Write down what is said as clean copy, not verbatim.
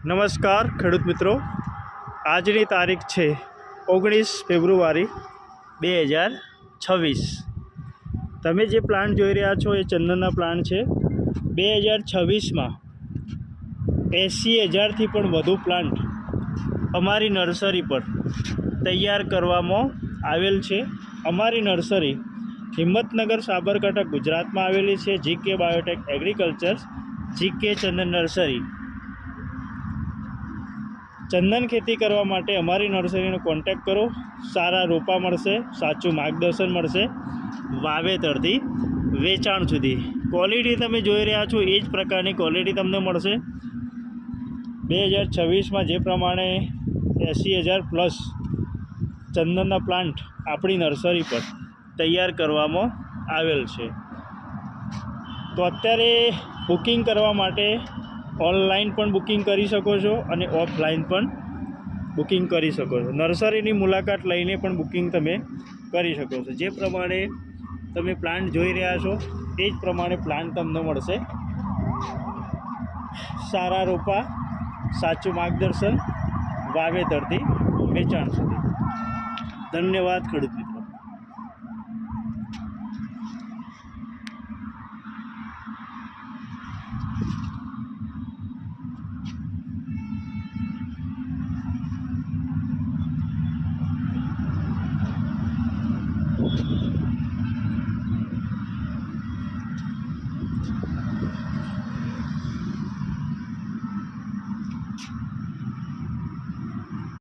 નમસ્કાર ખેડૂત મિત્રો, આજની તારીખ છે 19 ફેબ્રુઆરી 2026। તમે જે પ્લાન્ટ જોઈ રહ્યા છો એ ચંદનના પ્લાન્ટ છે। 2026માં 80,000થી પણ વધુ પ્લાન્ટ અમારી નર્સરી પર તૈયાર કરવામાં આવેલ છે। અમારી નર્સરી હિંમતનગર સાબરકાંઠા ગુજરાતમાં આવેલી છે। જીકે બાયોટેક એગ્રીકલ્ચર, જીકે ચંદન નર્સરી। ચંદન ખેતી કરવા માટે અમારી નર્સરીનો કોન્ટેક્ટ કરો। સારા રોપા મળશે, સાચું માર્ગદર્શન મળશે, વાવેતરથી વેચાણ સુધી। ક્વોલિટી તમે જોઈ રહ્યા છો એ જ પ્રકારની ક્વોલિટી તમને મળશે। 2026માં જે પ્રમાણે 80,000 પ્લસ ચંદનના પ્લાન્ટ આપણી નર્સરી પર તૈયાર કરવામાં આવેલ છે। તો અત્યારે બુકિંગ કરવા માટે ઓનલાઈન પણ બુકિંગ કરી શકો છો અને ઓફલાઈન પણ બુકિંગ કરી શકો છો। નર્સરીની મુલાકાત લઈને પણ બુકિંગ તમે કરી શકો છો। જે પ્રમાણે તમે પ્લાન્ટ જોઈ રહ્યા છો એ જ પ્રમાણે પ્લાન્ટ તમને મળશે। સારા રોપા, સાચું માર્ગદર્શન, વાવેતરથી વેચાણ સુધી। ધન્યવાદ ખેડૂત મિત્રો।